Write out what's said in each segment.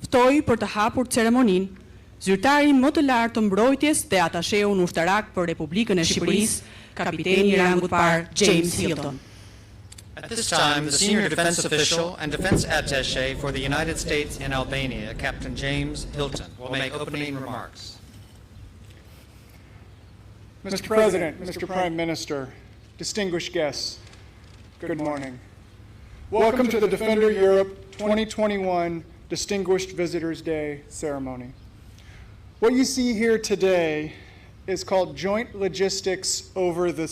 Ftoi për të hapur ceremoninë zyrtarin më të lartë të mbrojtjes dhe atasheun ushtarak për Republikën e Shqipërisë, kapiteni I rangut parë James Hilton. At this time, the senior defense official and defense attaché for the United States in Albania, Captain James Hilton, will make opening remarks. Mr. President, Mr. Prime Minister, distinguished guests, good morning. Welcome to the Defender Europe 2021 Distinguished Visitors Day ceremony. What you see here today is called Joint Logistics Over the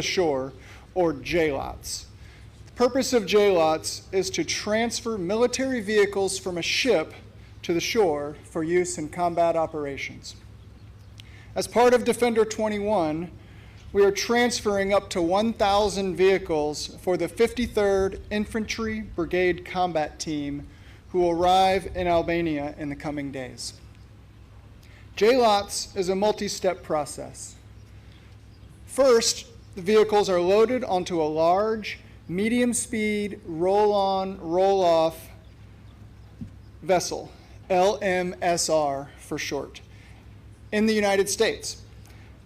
Shore, or JLOTS. The purpose of JLOTS is to transfer military vehicles from a ship to the shore for use in combat operations. As part of Defender 21, we are transferring up to 1,000 vehicles for the 53rd Infantry Brigade Combat Team, who will arrive in Albania in the coming days. JLOTS is a multi-step process. First, the vehicles are loaded onto a large, medium-speed, roll-on, roll-off vessel, LMSR for short, in the United States.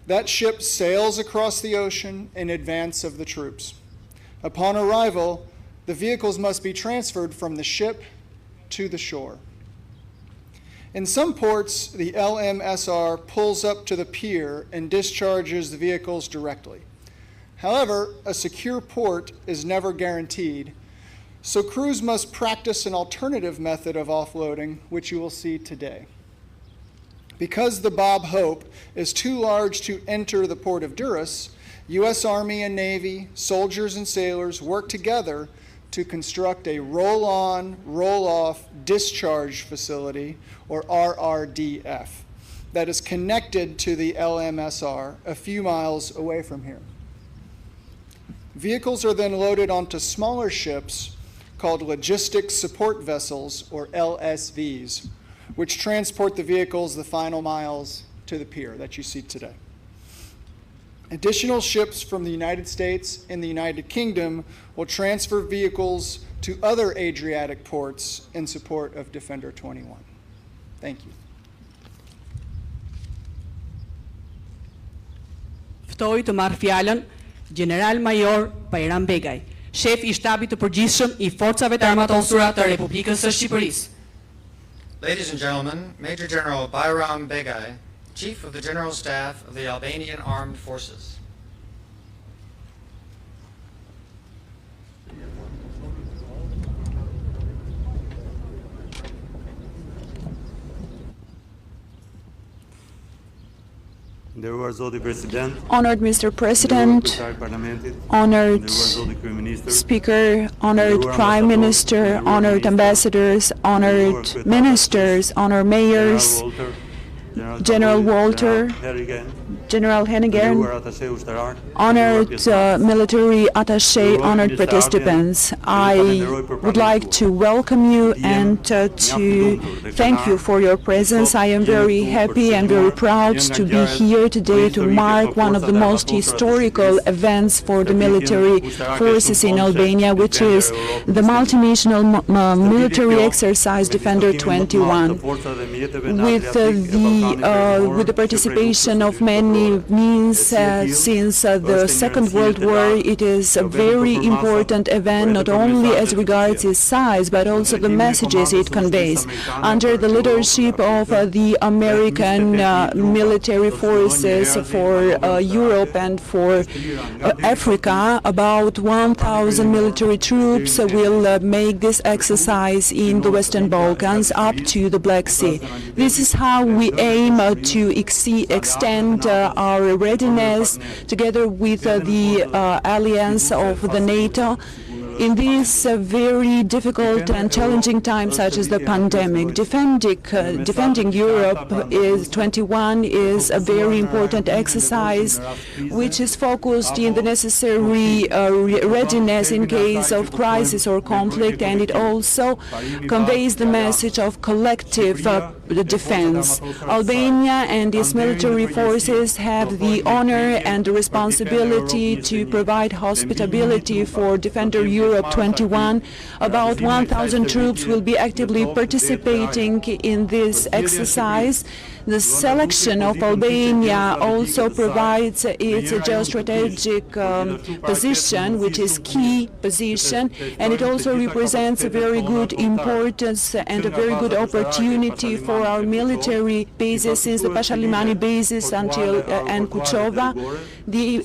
That ship sails across the ocean in advance of the troops. Upon arrival, the vehicles must be transferred from the ship to the shore. In some ports, the LMSR pulls up to the pier and discharges the vehicles directly. However, a secure port is never guaranteed, so crews must practice an alternative method of offloading, which you will see today. Because the Bob Hope is too large to enter the port of Durres, U.S. Army and Navy, soldiers and sailors work together to construct a roll-on, roll-off discharge facility, or RRDF, that is connected to the LMSR a few miles away from here. Vehicles are then loaded onto smaller ships called logistics support vessels, or LSVs, which transport the vehicles the final miles to the pier that you see today. Additional ships from the United States and the United Kingdom will transfer vehicles to other Adriatic ports in support of Defender 21. Thank you. Ftoi të marrë fjalën General Major Bajram Begaj, shef I shtabit të përgjithshëm I Forcave të Armatosura të Republikës së Shqipërisë. Ladies and gentlemen, Major General Bajram Begaj, Chief of the General Staff of the Albanian Armed Forces. Honored Mr. President, honored Speaker, honored Prime Minister, honored ambassadors, honored ministers, honored mayors, General Walter, General Hennigan, honored military attaché, honored participants. I would like to welcome you and to thank you for your presence. I am very happy and very proud to be here today to mark one of the most historical events for the military forces in Albania, which is the multinational military exercise Defender 21. With the participation of many means since the Second World War, it is a very important event, not only as regards its size, but also the messages it conveys. Under the leadership of the American military forces for Europe and for Africa, about 1,000 military troops will make this exercise in the Western Balkans up to the Black Sea. This is how we aim to extend our readiness together with the alliance of the NATO in these very difficult and challenging times such as the pandemic. Defending Europe 21 is a very important exercise which is focused in the necessary readiness in case of crisis or conflict, and it also conveys the message of collective defense. Albania and its military forces have the honor and the responsibility to provide hospitality for Defender Europe 21. About 1,000 troops will be actively participating in this exercise. The selection of Albania also provides its geostrategic position, which is key position, and it also represents a very good importance and a very good opportunity for our military bases, since the Pashalimani bases until and Kuchova, the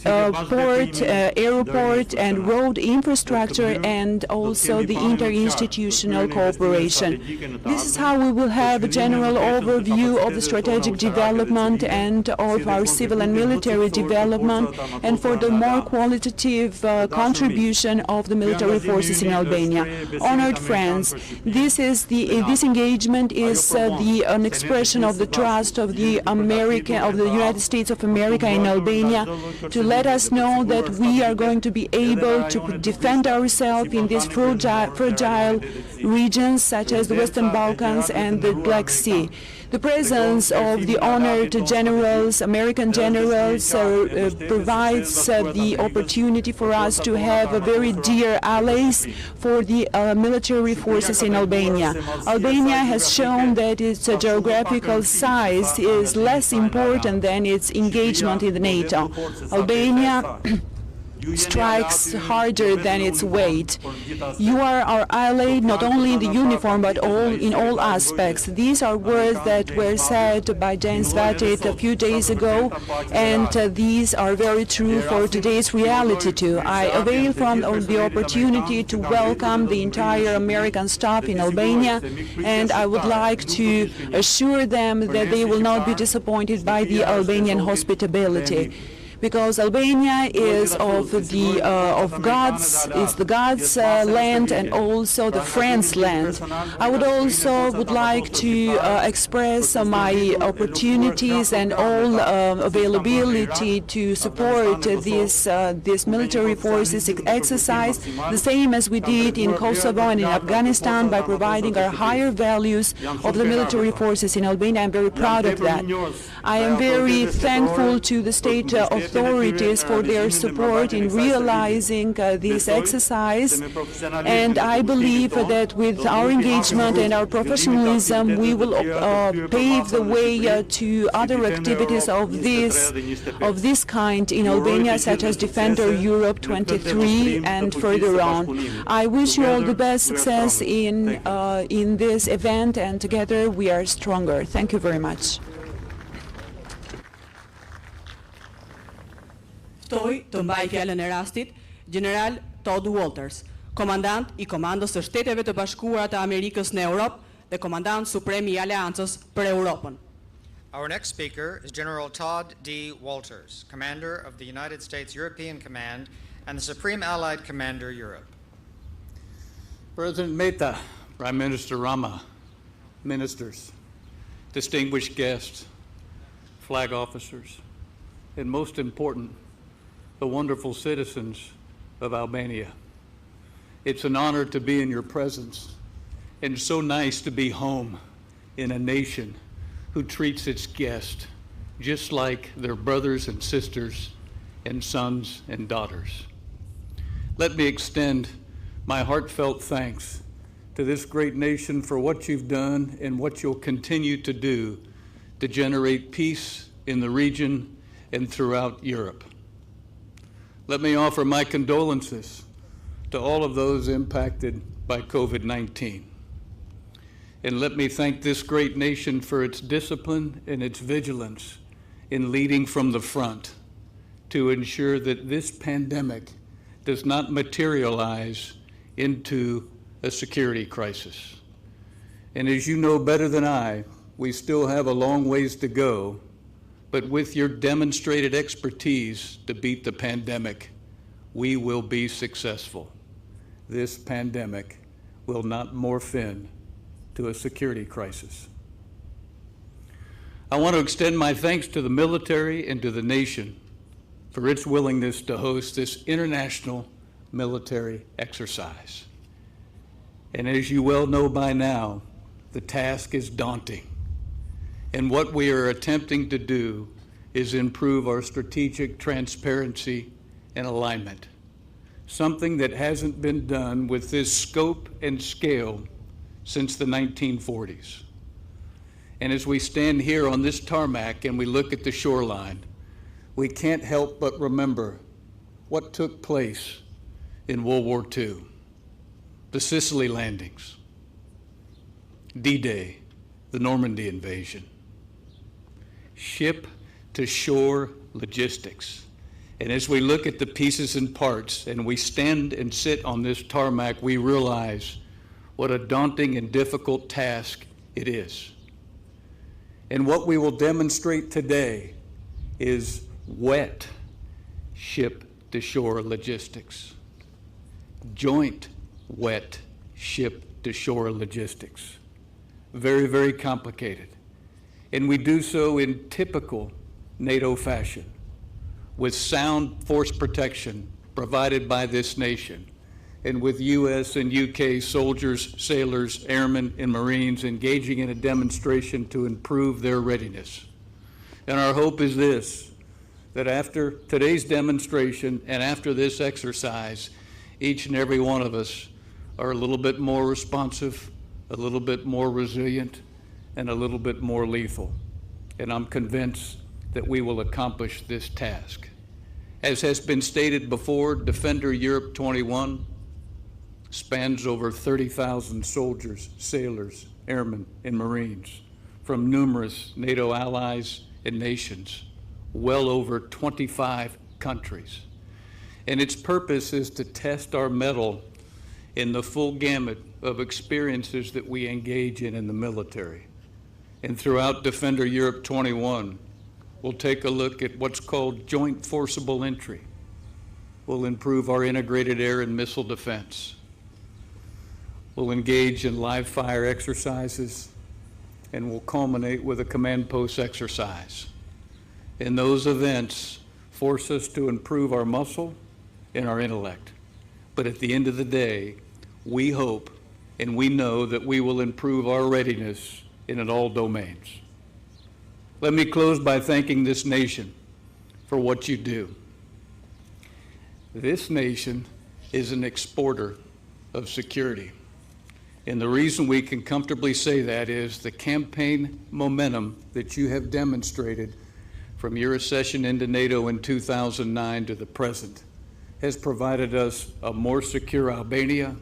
port, airport and road infrastructure, and also the interinstitutional cooperation. This is how we will have a general overview of the strategic development and of our civil and military development, and for the more qualitative contribution of the military forces in Albania. Honored friends, this engagement is an expression of the trust of the United States of America in Albania, to let us know that we are going to be able to defend ourselves in these fragile regions such as the Western Balkans and the Black Sea. The presence of the honored generals, American generals, provides the opportunity for us to have very dear allies for the military forces in Albania. Albania has shown that its geographical size is less important than its engagement in the NATO. Albania strikes harder than its weight. You are our ally not only in the uniform but in all aspects. These are words that were said by James Vatit a few days ago, and these are very true for today's reality too. I avail from the opportunity to welcome the entire American staff in Albania, and I would like to assure them that they will not be disappointed by the Albanian hospitality, because Albania is of the God's land and also the friend's land. I would like to express my opportunities and all availability to support this military forces exercise, the same as we did in Kosovo and in Afghanistan, by providing our higher values of the military forces in Albania. I'm very proud of that. I am very thankful to the state authorities for their support in realizing this exercise, and I believe that with our engagement and our professionalism we will pave the way to other activities of this kind in Albania, such as Defender Europe 23 and further on. I wish you all the best success in this event, and together we are stronger. Thank you very much. Ftoj të mbaj fjalën e rastit General Todd Walters, komandant I Komandos së Shteteve të Bashkuara të Amerikës në Europë dhe komandant suprem I Aleancës për Europën. Our next speaker is General Todd D. Walters, Commander of the United States European Command and the Supreme Allied Commander Europe. President Mehta, Prime Minister Rama, ministers, distinguished guests, flag officers, and most important, the wonderful citizens of Albania. It's an honor to be in your presence, and so nice to be home in a nation who treats its guests just like their brothers and sisters and sons and daughters. Let me extend my heartfelt thanks to this great nation for what you've done and what you'll continue to do to generate peace in the region and throughout Europe. Let me offer my condolences to all of those impacted by COVID-19. And let me thank this great nation for its discipline and its vigilance in leading from the front to ensure that this pandemic does not materialize into a security crisis. And as you know better than I, we still have a long ways to go, but with your demonstrated expertise to beat the pandemic, we will be successful. This pandemic will not morph into a security crisis. I want to extend my thanks to the military and to the nation for its willingness to host this international military exercise. And as you well know by now, the task is daunting. And what we are attempting to do is improve our strategic transparency and alignment, something that hasn't been done with this scope and scale since the 1940s. And as we stand here on this tarmac and we look at the shoreline, we can't help but remember what took place in World War II, the Sicily landings, D-Day, the Normandy invasion, ship-to-shore logistics. And as we look at the pieces and parts and we stand and sit on this tarmac, we realize what a daunting and difficult task it is. And what we will demonstrate today is wet ship-to-shore logistics, joint wet ship-to-shore logistics. Very, very complicated. And we do so in typical NATO fashion, with sound force protection provided by this nation, and with U.S. and U.K. soldiers, sailors, airmen, and Marines engaging in a demonstration to improve their readiness. And our hope is this, that after today's demonstration and after this exercise, each and every one of us are a little bit more responsive, a little bit more resilient, and a little bit more lethal. And I'm convinced that we will accomplish this task. As has been stated before, Defender Europe 21 spans over 30,000 soldiers, sailors, airmen, and Marines from numerous NATO allies and nations, well over 25 countries. And its purpose is to test our mettle in the full gamut of experiences that we engage in the military. And throughout Defender Europe 21, we'll take a look at what's called joint forcible entry. We'll improve our integrated air and missile defense. We'll engage in live fire exercises, and we'll culminate with a command post exercise. And those events force us to improve our muscle and our intellect. But at the end of the day, we hope and we know that we will improve our readiness in all domains. Let me close by thanking this nation for what you do. This nation is an exporter of security. And the reason we can comfortably say that is the campaign momentum that you have demonstrated from your accession into NATO in 2009 to the present has provided us a more secure Albania,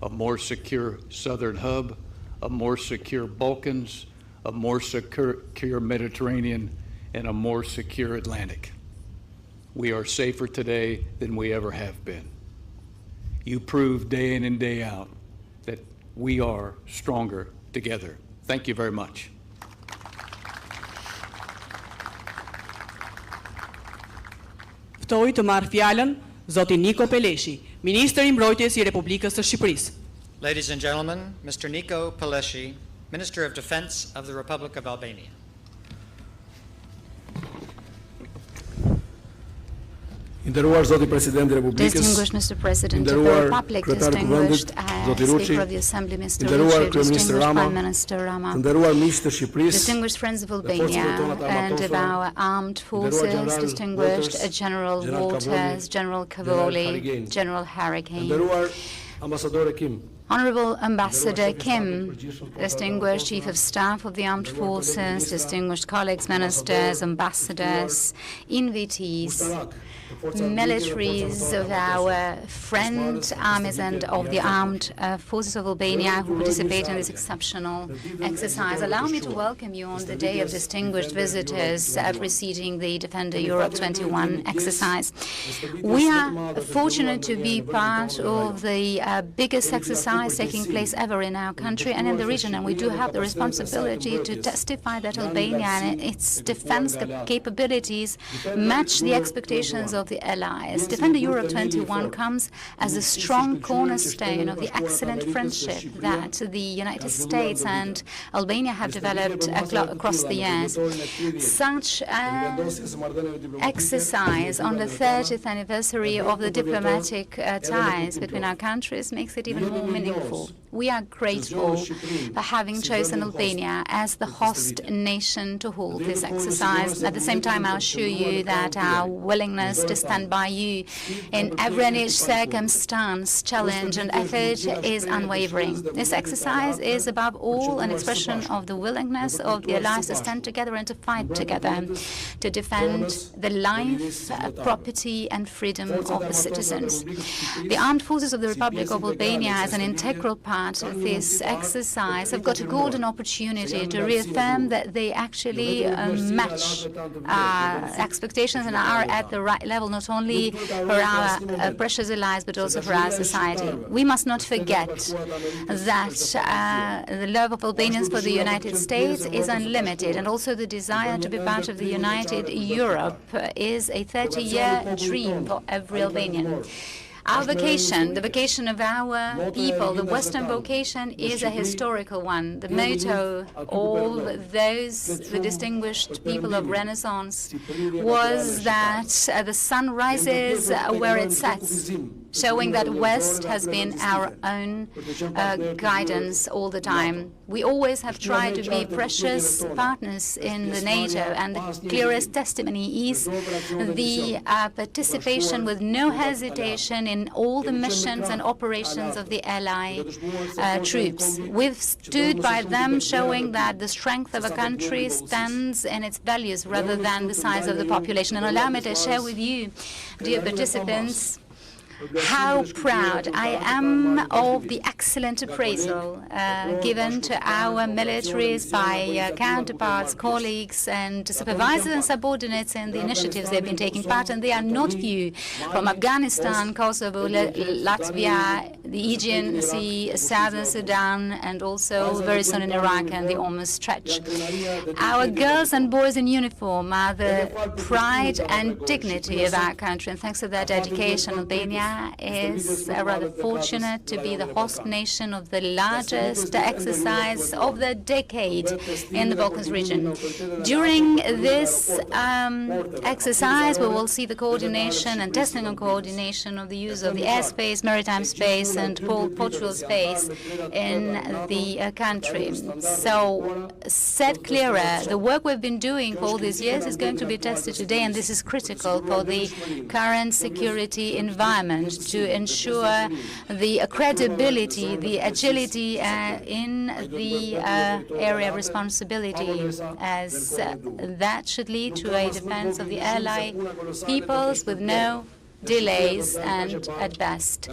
a more secure southern hub, a more secure Balkans, a more secure Mediterranean, and a more secure Atlantic. We are safer today than we ever have been. You prove day in and day out that we are stronger together. Thank you very much. Ftoi të marrë fjalën zoti Niko Peleshi, Ministri i Mbrojtjes i Republikës së Shqipërisë. Ladies and gentlemen, Mr. Niko Peleshi, Minister of Defense of the Republic of Albania. Distinguished Mr. President of the Republic, distinguished Speaker of the Assembly, Mr. Rucci, distinguished Prime Minister Rama, distinguished friends of Albania and of our armed forces, distinguished General Walters, General Cavoli, General Hurricane, Honorable Ambassador Kim, distinguished Chief of Staff of the Armed Forces, distinguished colleagues, ministers, ambassadors, invitees, militaries of our friend armies and of the armed forces of Albania who participate in this exceptional exercise. Allow me to welcome you on the day of distinguished visitors preceding the Defender Europe 21 exercise. We are fortunate to be part of the biggest exercise taking place ever in our country and in the region, and we do have the responsibility to testify that Albania and its defense capabilities match the expectations of the allies. Defender Europe 21 comes as a strong cornerstone of the excellent friendship that the United States and Albania have developed across the years. Such an exercise on the 30th anniversary of the diplomatic ties between our countries makes it even more meaningful. We are grateful for having chosen Albania as the host nation to hold this exercise. At the same time, I assure you that our willingness to stand by you in every and each circumstance, challenge and effort is unwavering. This exercise is above all an expression of the willingness of the allies to stand together and to fight together, to defend the life, property and freedom of the citizens. The armed forces of the Republic of Albania, as an integral part of this exercise, have got a golden opportunity to reaffirm that they actually match expectations and are at the right level, not only for our precious allies, but also for our society. We must not forget that the love of Albanians for the United States is unlimited, and also the desire to be part of the united Europe is a 30-year dream for every Albanian. Our vocation, the vocation of our people, the Western vocation, is a historical one. The motto of the distinguished people of Renaissance was that the sun rises where it sets, showing that West has been our own guidance all the time. We always have tried to be precious partners in the NATO, and the clearest testimony is the participation with no hesitation in all the missions and operations of the Allied troops. We've stood by them, showing that the strength of a country stands in its values rather than the size of the population. And allow me to share with you, dear participants, how proud I am of the excellent appraisal given to our militaries by counterparts, colleagues, and supervisors and subordinates in the initiatives they've been taking part in. They are not few, from Afghanistan, Kosovo, Latvia, the Aegean Sea, Southern Sudan, and also very soon in Iraq and the Hormuz Stretch. Our girls and boys in uniform are the pride and dignity of our country, and thanks to their dedication, Albania is rather fortunate to be the host nation of the largest exercise of the decade in the Balkans region. During this exercise, we will see the coordination and testing and coordination of the use of the airspace, maritime space, and portual space in the country. So, said clearer, the work we've been doing for all these years is going to be tested today, and this is critical for the current security environment, to ensure the credibility, the agility in the area of responsibility, as that should lead to a defense of the allied peoples with no delays and at best.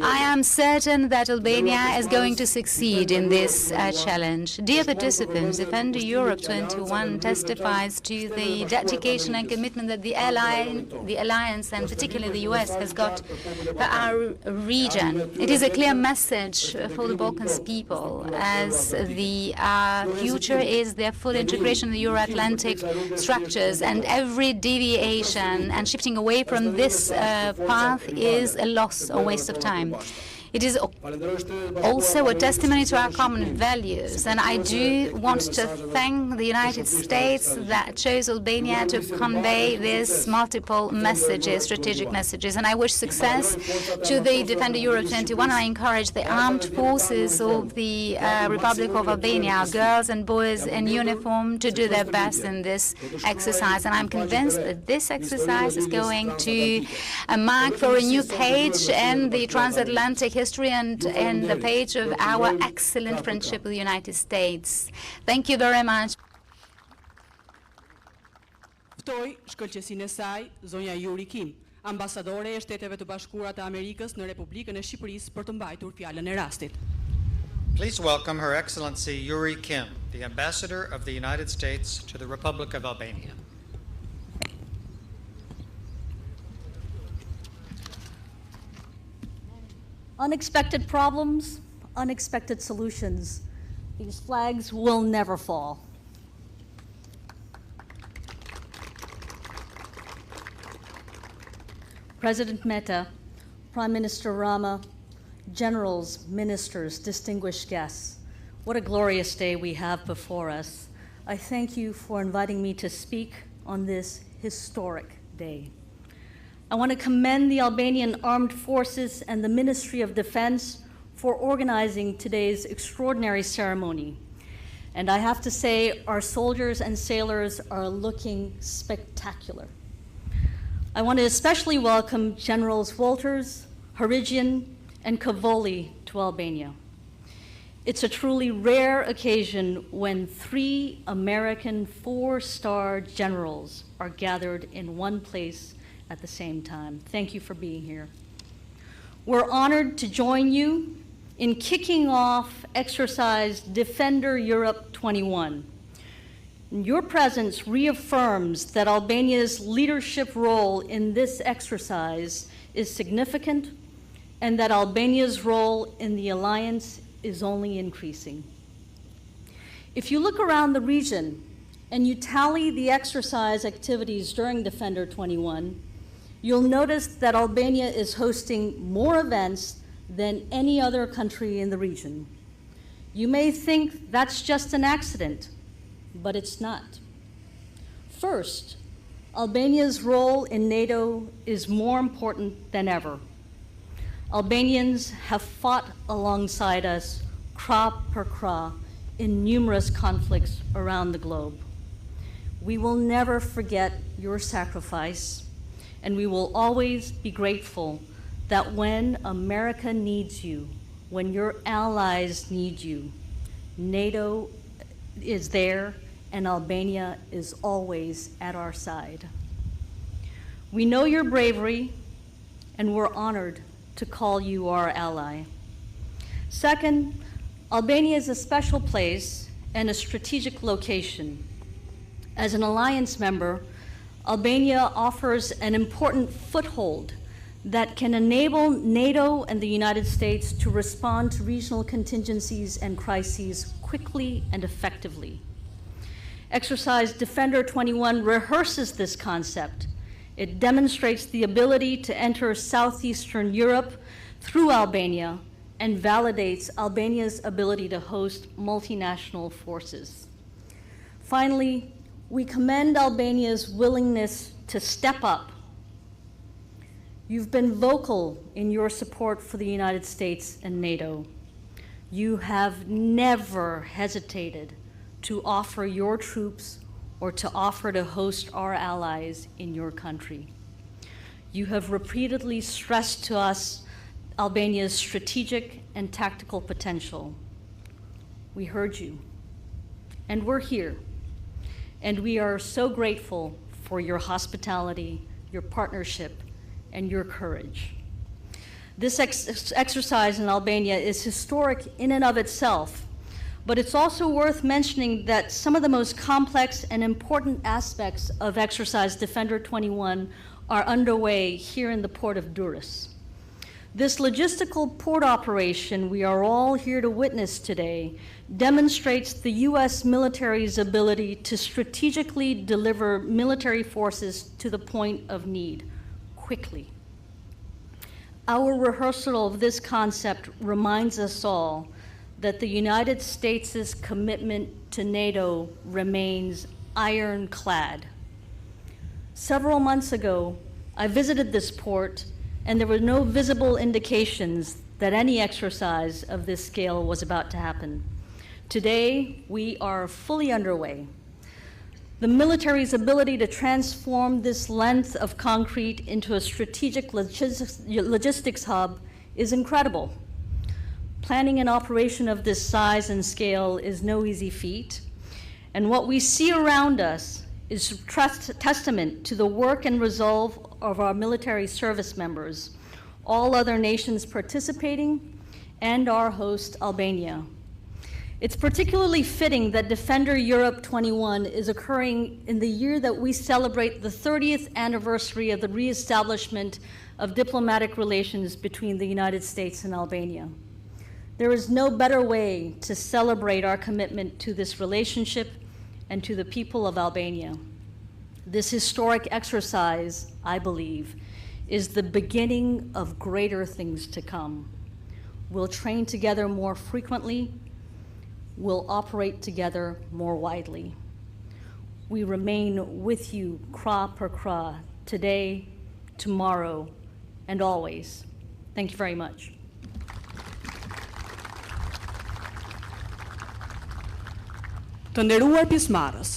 I am certain that Albania is going to succeed in this challenge. Dear participants, Defend Europe 21 testifies to the dedication and commitment that the Alliance, and particularly the US, has got for our region. It is a clear message for the Balkans people, as the future is their full integration in the Euro-Atlantic structures, and every deviation and shifting away from this path is a loss or waste of time. It is also a testimony to our common values, and I do want to thank the United States that chose Albania to convey these multiple messages, strategic messages, and I wish success to the Defend Europe 21. I encourage the armed forces of the Republic of Albania, our girls and boys in uniform, to do their best in this exercise, and I'm convinced that this exercise is going to mark for a new page in the transatlantic history and in the page of our excellent friendship with the United States. Thank you very much. Ftoj shkëlqësinë e saj, zonja Yuri Kim, ambasadore e Shteteve të Bashkuara të Amerikës në Republikën e Shqipërisë, për të mbajtur fjalën e rastit. Please welcome Her Excellency Yuri Kim, the Ambassador of the United States to the Republic of Albania. Unexpected problems, unexpected solutions. These flags will never fall. President Mehta, Prime Minister Rama, generals, ministers, distinguished guests, what a glorious day we have before us. I thank you for inviting me to speak on this historic day. I want to commend the Albanian Armed Forces and the Ministry of Defense for organizing today's extraordinary ceremony. And I have to say, our soldiers and sailors are looking spectacular. I want to especially welcome Generals Wolters, Harigian, and Cavoli to Albania. It's a truly rare occasion when 3 American 4-star generals are gathered in one place at the same time. Thank you for being here. We're honored to join you in kicking off exercise Defender Europe 21. Your presence reaffirms that Albania's leadership role in this exercise is significant and that Albania's role in the alliance is only increasing. If you look around the region and you tally the exercise activities during Defender 21, you'll notice that Albania is hosting more events than any other country in the region. You may think that's just an accident, but it's not. First, Albania's role in NATO is more important than ever. Albanians have fought alongside us, kra per kra, in numerous conflicts around the globe. We will never forget your sacrifice, and we will always be grateful that when America needs you, when your allies need you, NATO is there and Albania is always at our side. We know your bravery and we're honored to call you our ally. Second, Albania is a special place and a strategic location. As an alliance member, Albania offers an important foothold that can enable NATO and the United States to respond to regional contingencies and crises quickly and effectively. Exercise Defender 21 rehearses this concept. It demonstrates the ability to enter southeastern Europe through Albania and validates Albania's ability to host multinational forces. Finally, we commend Albania's willingness to step up. You've been vocal in your support for the United States and NATO. You have never hesitated to offer your troops or to offer to host our allies in your country. You have repeatedly stressed to us Albania's strategic and tactical potential. We heard you, and we're here, and we are so grateful for your hospitality, your partnership, and your courage. This exercise in Albania is historic in and of itself, but it's also worth mentioning that some of the most complex and important aspects of exercise Defender 21 are underway here in the port of Durres. This logistical port operation we are all here to witness today demonstrates the U.S. military's ability to strategically deliver military forces to the point of need quickly. Our rehearsal of this concept reminds us all that the United States' commitment to NATO remains ironclad. Several months ago, I visited this port, and there were no visible indications that any exercise of this scale was about to happen. Today, we are fully underway. The military's ability to transform this length of concrete into a strategic logistics hub is incredible. Planning an operation of this size and scale is no easy feat, and what we see around us is testament to the work and resolve of our military service members, all other nations participating, and our host, Albania. It's particularly fitting that Defender Europe 21 is occurring in the year that we celebrate the 30th anniversary of the reestablishment of diplomatic relations between the United States and Albania. There is no better way to celebrate our commitment to this relationship and to the people of Albania. This historic exercise, I believe, is the beginning of greater things to come. We'll train together more frequently. We'll operate together more widely. We remain with you, kra per kra, today, tomorrow, and always. Thank you very much. Të nderuar pjesëmarrës,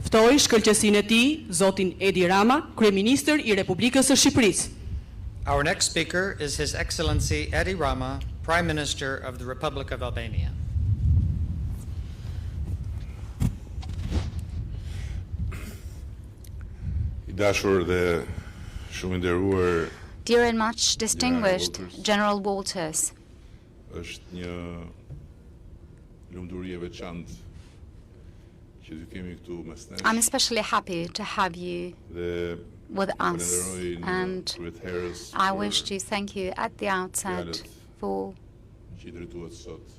ftoj shkëlqësinë e tij, zotin Edi Rama, kryeministër I Republikës së Shqipërisë. Our next speaker is His Excellency Edi Rama, Prime Minister of the Republic of Albania. I dashur dhe shumë I nderuar, Dear and much distinguished General Walters, është një lumturi e veçantë që ju kemi këtu mes nesh. I'm especially happy to have you Dhe with us, falenderoj në and Durres I për wish to thank you at the outset for që I drejtuat sot.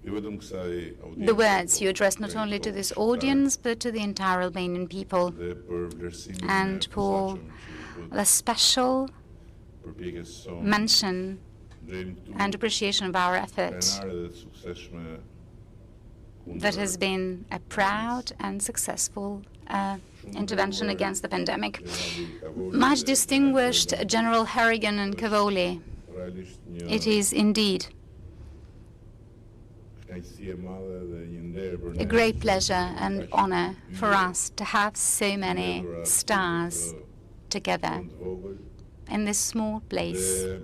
Jo vetëm kësaj audience, the words you addressed not only to this audience but to the entire Albanian people, dhe për vlerësimin and e for posaçëm që the special përpjekjes sonë mention drejmë këtu and appreciation of our effort prenare dhe të suksesshme that has been a proud and successful intervention against the pandemic. Much distinguished General Harrigan and Cavoli, realisht it një is indeed kënaqësi e madhe dhe një nder për a ne great pleasure and honor for us to have so many stars together të vogël. in this small place. Dhe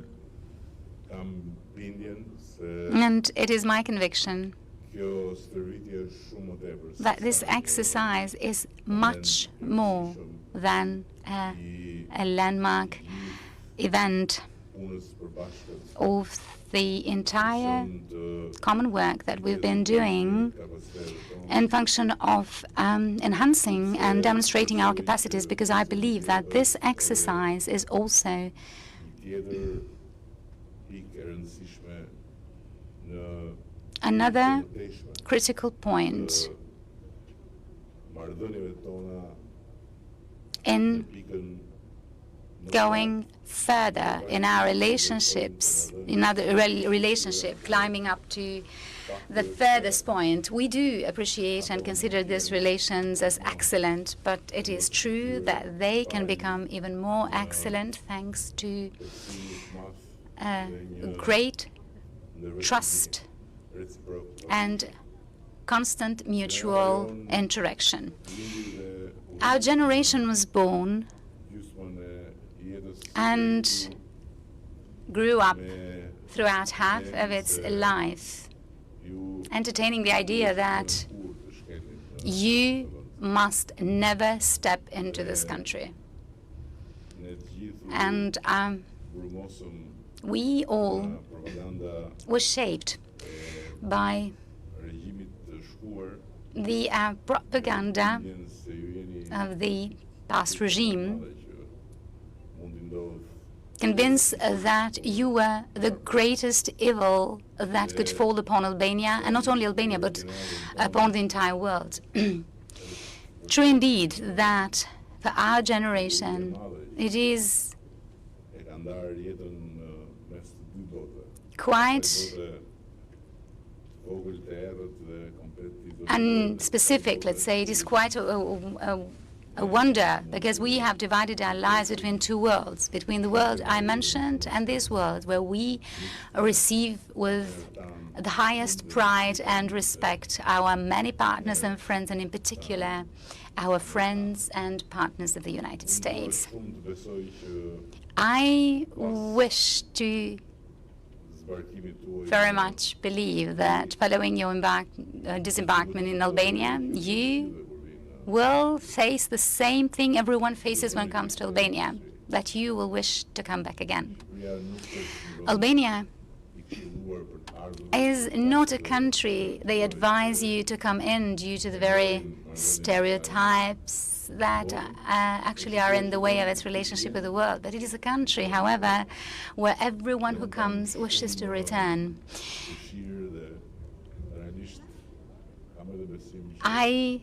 kam bindjen se And it is my conviction kjo stërvitje është shumë më tepër se that this exercise is much more than a landmark event punës përbashkët of the entire të common work that we've been doing kapacitetit in function of enhancing and demonstrating our capacities, because I believe that this exercise is also tonë. Tjetër pikë e rëndësishme në another teshme critical point marrëdhënieve tona in pikën going further in our relationships, in other relationship, climbing up to the furthest point. We do appreciate and consider these relations as excellent, but it is true that they can become even more excellent thanks to great trust and constant mutual interaction. Our generation was born and grew up throughout half of its life, entertaining the idea that you must never step into this country. And we all were shaped by the propaganda of the past regime, convinced that you were the greatest evil that could fall upon Albania, and not only Albania, but upon the entire world. True indeed that for our generation, it is quite unspecific, let's say. It is quite a wonder, because we have divided our lives between two worlds, between the world I mentioned and this world, where we receive with the highest pride and respect our many partners and friends, and in particular our friends and partners of the United States. I wish to very much believe that following your disembarkment in Albania, you will face the same thing everyone faces when it comes to Albania, that you will wish to come back again. Albania is not a country they advise you to come in due to the very stereotypes that actually are in the way of its relationship with the world. But it is a country, however, where everyone who comes wishes to return. I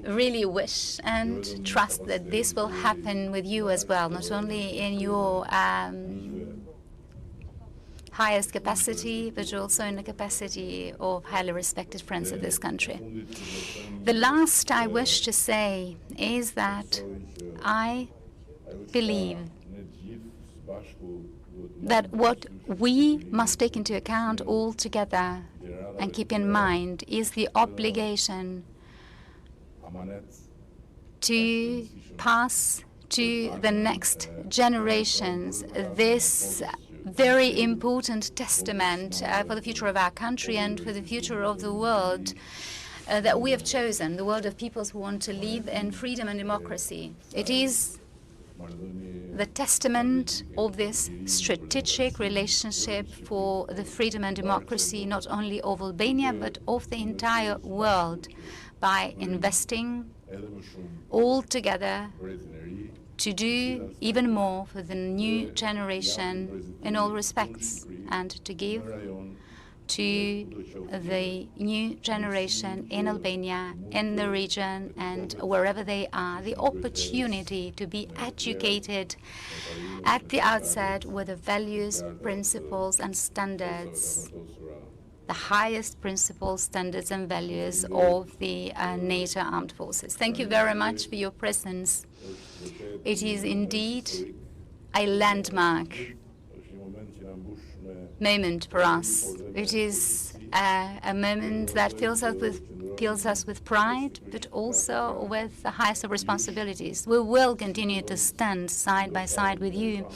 really wish and trust that this will happen with you as well, not only in your highest capacity, but also in the capacity of highly respected friends of this country. The last I wish to say is that I believe that what we must take into account all together and keep in mind is the obligation to pass to the next generations this very important testament for the future of our country and for the future of the world that we have chosen, the world of peoples who want to live in freedom and democracy. It is the testament of this strategic relationship for the freedom and democracy, not only of Albania, but of the entire world, by investing all together to do even more for the new generation in all respects, and to give to the new generation in Albania, in the region, and wherever they are, the opportunity to be educated at the outset with the values, principles, and standards, the highest principles, standards, and values of the NATO armed forces. Thank you very much for your presence. It is indeed a landmark moment for us. It is a moment that fills us with pride, but also with the highest of responsibilities. We will continue to stand side by side with you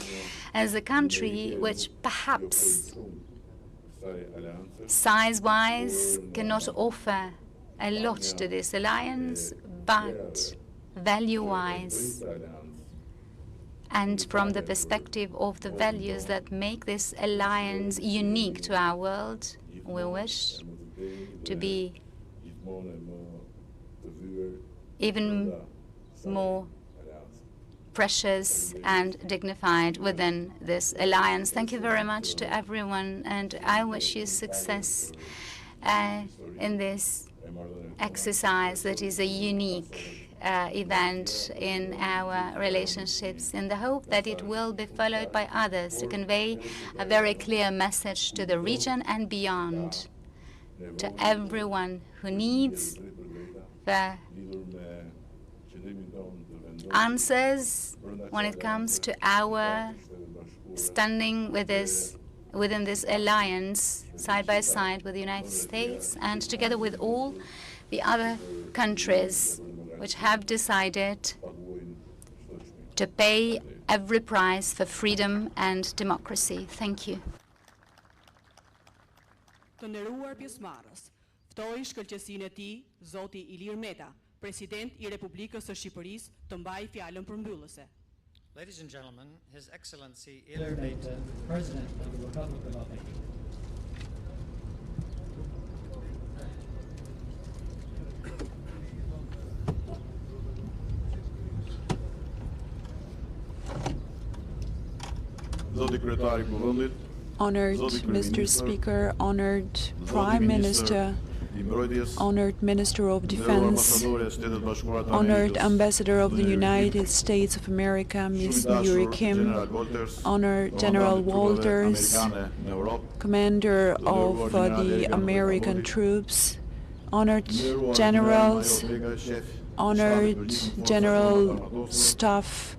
as a country which perhaps size-wise cannot offer a lot to this alliance, but value-wise, and from the perspective of the values that make this alliance unique to our world, we wish to be even more precious and dignified within this alliance. Thank you very much to everyone, and I wish you success in this exercise that is a unique event in our relationships, in the hope that it will be followed by others to convey a very clear message to the region and beyond, to everyone who needs the answers when it comes to our standing within this alliance side by side with the United States and together with all the other countries which have decided to pay every price for freedom and democracy. Thank you. Të nderuar pjesëmarrës, ftoi shkëlqësinë e tij, Zoti Ilir Meta, President I Republikës së Shqipërisë, të mbajë fjalën përmbyllëse. Ladies and gentlemen, His Excellency Ilir Meta, President of the Republic of Albania. Honored Mr. Speaker, honored Prime Minister, honored Minister of Defense, honored Ambassador of the United States of America, Ms. Yuri Kim, honored General Walters, Commander of the American troops, honored generals, honored General Staff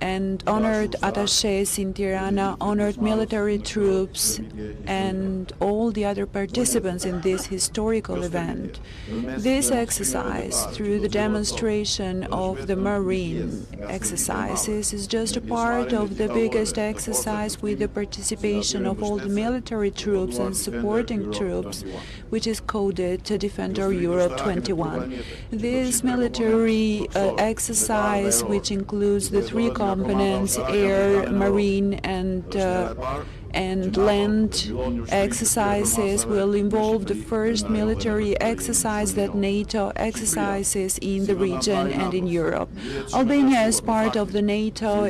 and honored attachés in Tirana, honored military troops, and all the other participants in this historical event. This exercise, through the demonstration of the marine exercises, is just a part of the biggest exercise with the participation of all the military troops and supporting troops, which is coded to defend our Europe 21. This military exercise, which includes the three components, air, marine, and land exercises, will involve the first military exercise that NATO exercises in the region and in Europe. Albania, as part of the NATO,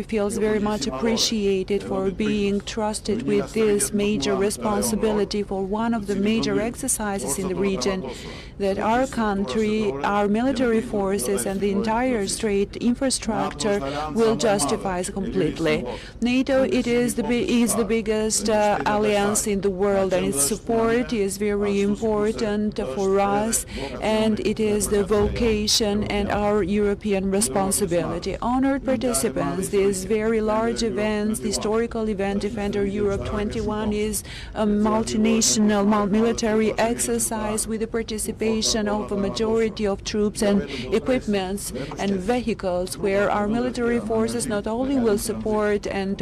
feels very much appreciated for being trusted with this major responsibility for one of the major exercises in the region that our country, our military forces, and the entire state infrastructure will justify completely. NATO, it is the is the biggest alliance in the world, and its support is very important for us, and it is the vocation and our European responsibility. Honored participants, this very large event, the historical event Defender Europe 21, is a multinational military exercise with the participation of a majority of troops and equipments and vehicles, where our military forces not only will support and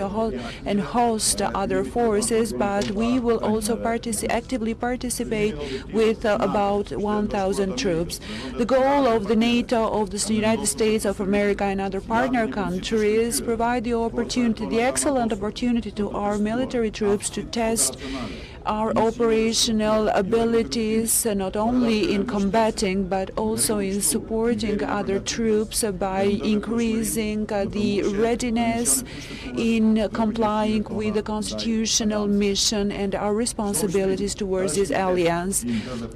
host other forces, but we will also actively participate with about 1,000 troops. The goal of the NATO, of the United States of America and other partner countries provide the excellent opportunity to our military troops to test our operational abilities, not only in combating but also in supporting other troops by increasing the readiness in complying with the constitutional mission and our responsibilities towards this alliance.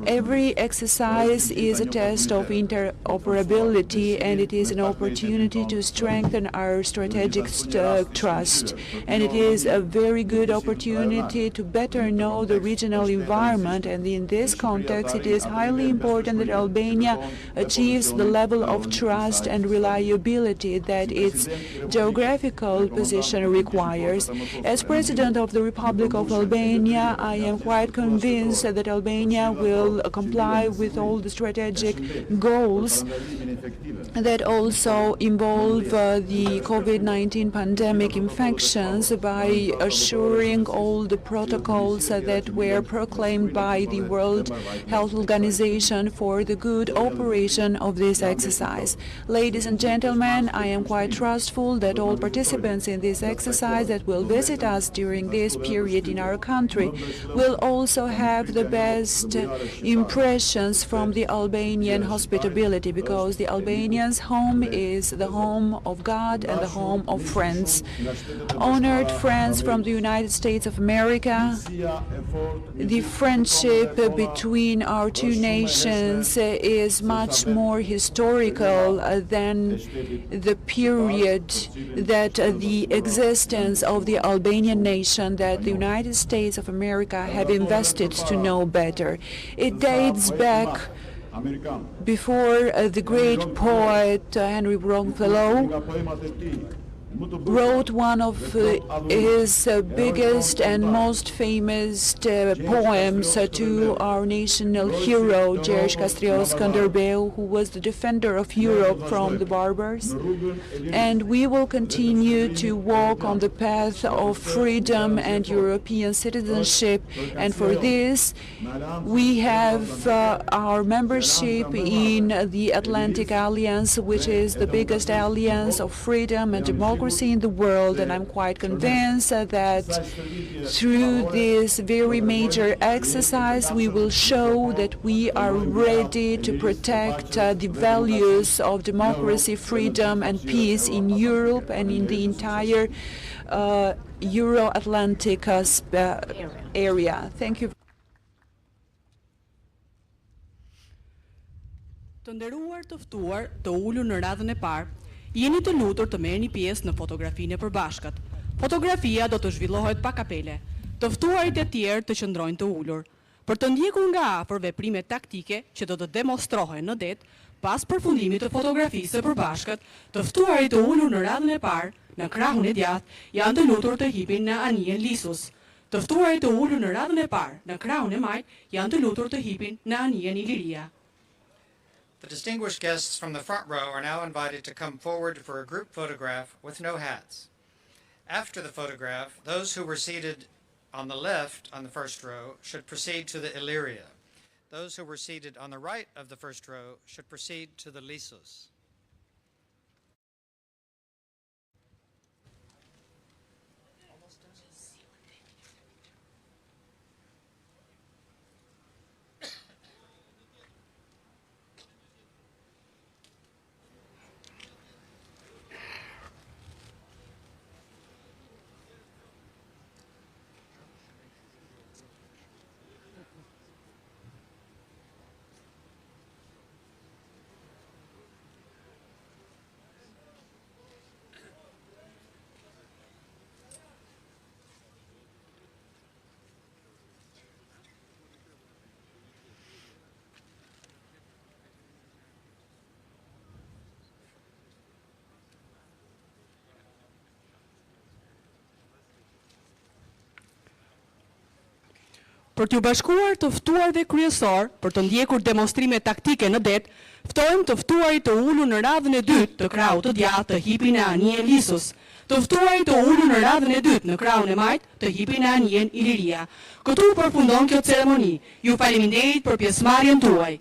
Every exercise is a test of interoperability, and it is an opportunity to strengthen our strategic trust. And it is a very good opportunity to better know the regional environment, and in this context it is highly important that Albania achieves the level of trust and reliability that its geographical position requires. As President of the Republic of Albania, I am quite convinced that Albania will comply with all the strategic goals that also involve the COVID-19 pandemic infections by assuring all the protocols that were proclaimed by the World Health Organization for the good operation of this exercise. Ladies and gentlemen, I am quite trustful that all participants in this exercise that will visit us during this period in our country will also have the best impressions from the Albanian hospitality, because the Albanian's home is the home of God and the home of friends. Honored friends from the United States of America, the friendship between our two nations is much more historical than the period that the existence of the Albanian nation that the United States of America have invested to know better. It dates back before the great poet Henry Longfellow wrote one of his biggest and most famous poems to our national hero, George Kastrios Skanderbeu, who was the defender of Europe from the barbars. And we will continue to walk on the path of freedom and European citizenship. And for this, we have our membership in the Atlantic Alliance, which is the biggest alliance of freedom and democracy in the world, and I'm quite convinced that through this very major exercise we will show that we are ready to protect the values of democracy, freedom and peace in Europe and in the entire Euro-Atlantic area. Thank you. Të nderuar të ftuar të ulur në radhën e parë, jeni të lutur të merrni pjesë në fotografinë e përbashkët. Fotografia do të zhvillohet pa kapele. Të ftuarit e tjerë të qëndrojnë të ulur. Për të ndjekur nga afër veprimet taktike që do të demonstrohen në det, pas përfundimit të fotografisë së përbashkët, të ftuarit të ulur në radhën e parë, në krahun e djathtë, janë të lutur të hipin në anijen lisus. Të ftuarit të ulur në radhën e parë, në krahun e majtë, janë të lutur të hipin në anijen Iliria. The distinguished guests from the front row are now invited to come forward for a group photograph with no hats. After the photograph, those who were seated on the left on the first row should proceed to the Illyria. Those who were seated on the right of the first row should proceed to the Lissus. Për t'u bashkuar të ftuarve kryesor për të ndjekur demonstrime taktike në det, ftojmë të ftuarit të ulur në radhën e dytë të krahut të djathtë të hipin e anije Lisus, të ftuarit të ulur në radhën e dytë në krahun e majtë të hipin e anijen Iliria. Këtu përfundon kjo ceremoni. Ju faleminderit për pjesëmarrjen tuaj.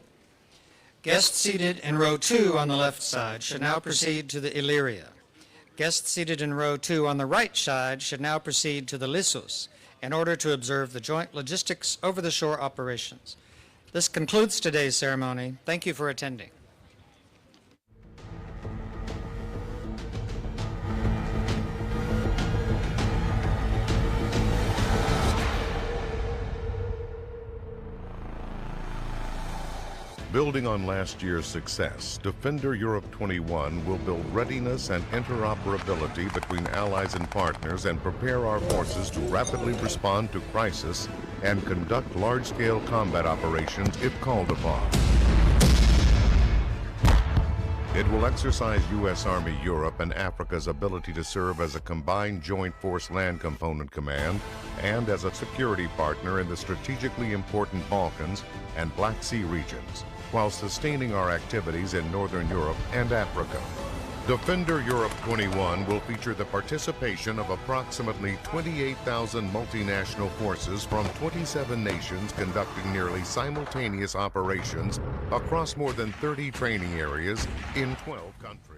Guests seated in row 2 on the left side should now proceed to the Illyria. Guests seated in row 2 on the right side should now proceed to the Lissus in order to observe the joint logistics over-the-shore operations. This concludes today's ceremony. Thank you for attending. Building on last year's success, Defender Europe 21 will build readiness and interoperability between allies and partners and prepare our forces to rapidly respond to crisis and conduct large-scale combat operations if called upon. It will exercise U.S. Army Europe and Africa's ability to serve as a combined Joint Force Land Component Command and as a security partner in the strategically important Balkans and Black Sea regions, while sustaining our activities in Northern Europe and Africa. Defender Europe 21 will feature the participation of approximately 28,000 multinational forces from 27 nations conducting nearly simultaneous operations across more than 30 training areas in 12 countries.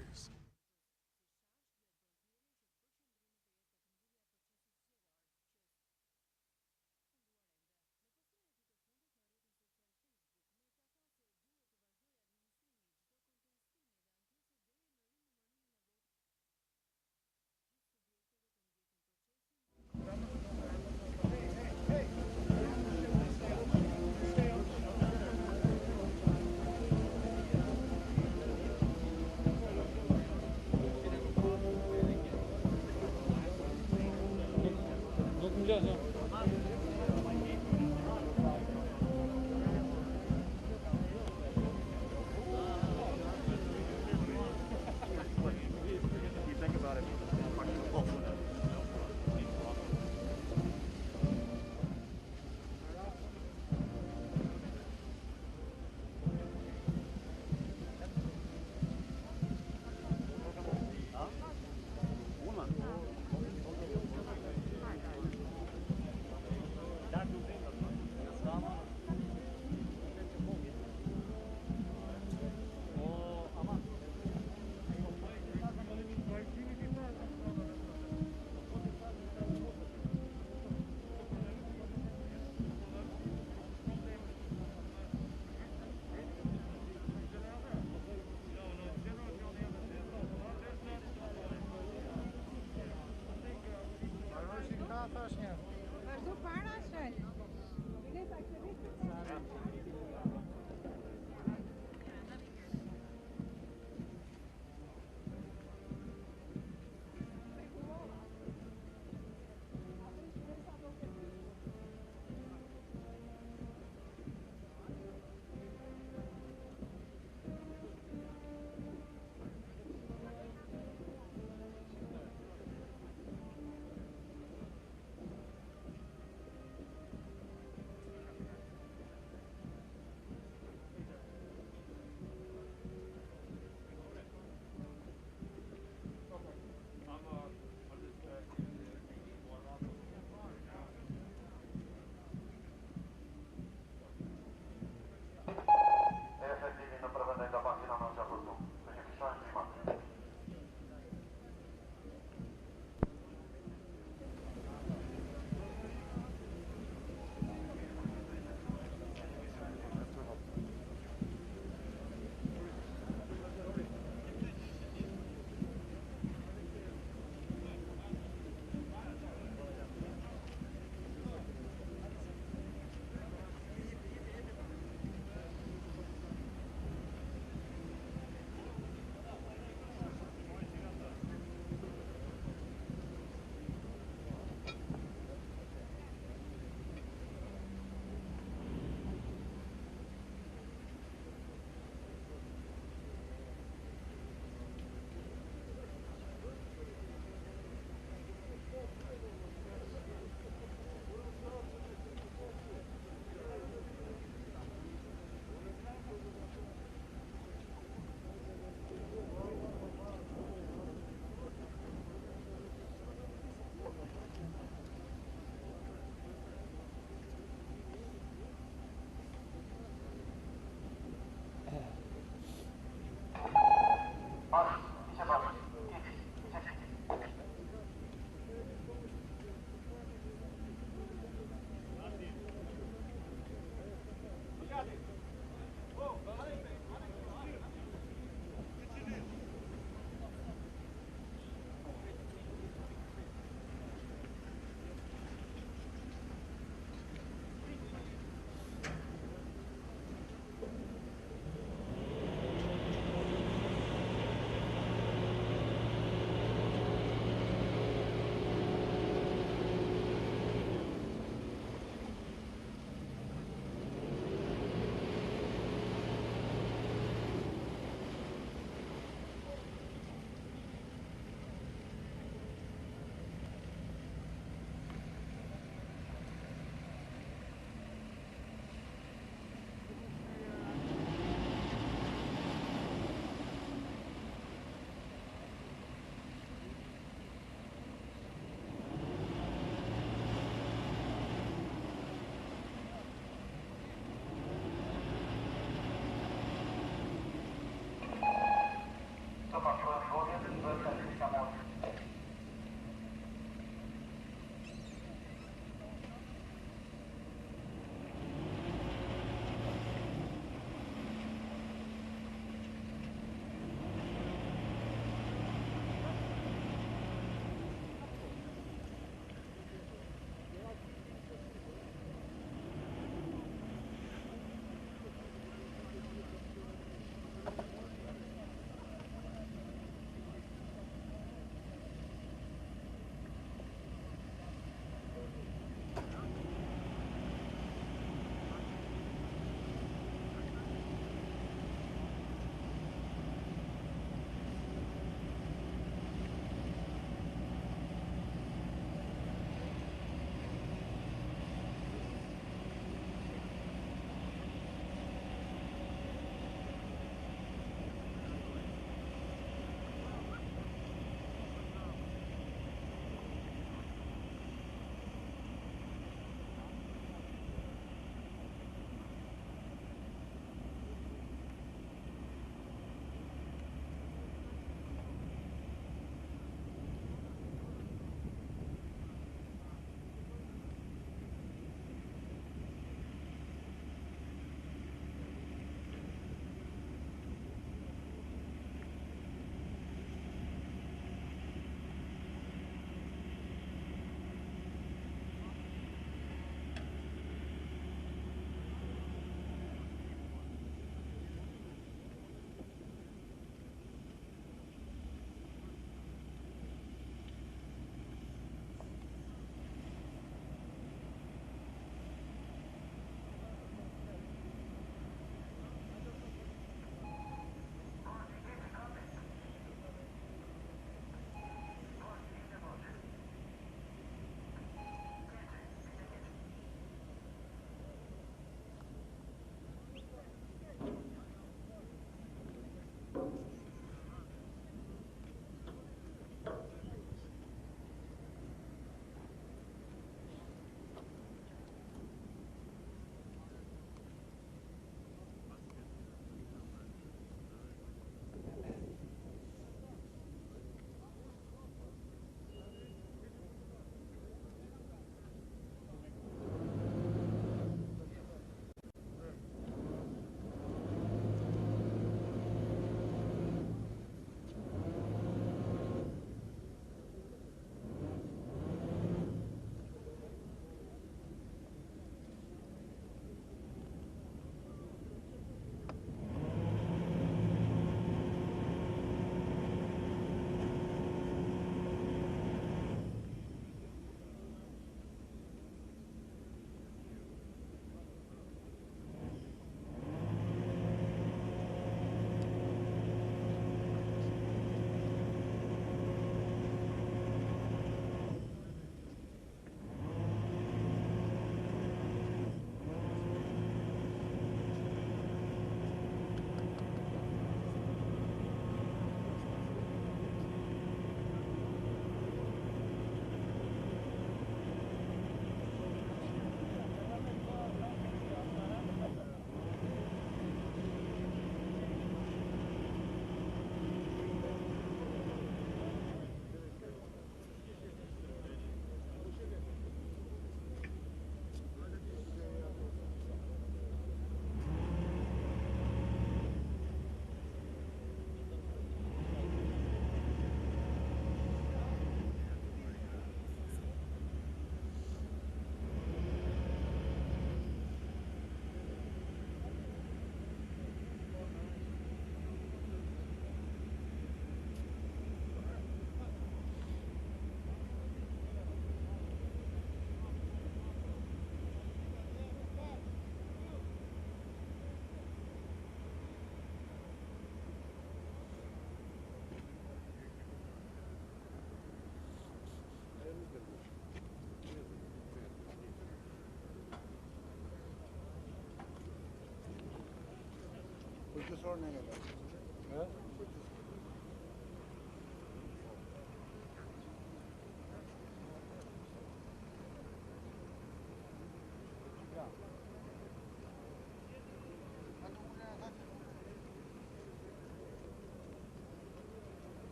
छोड्ने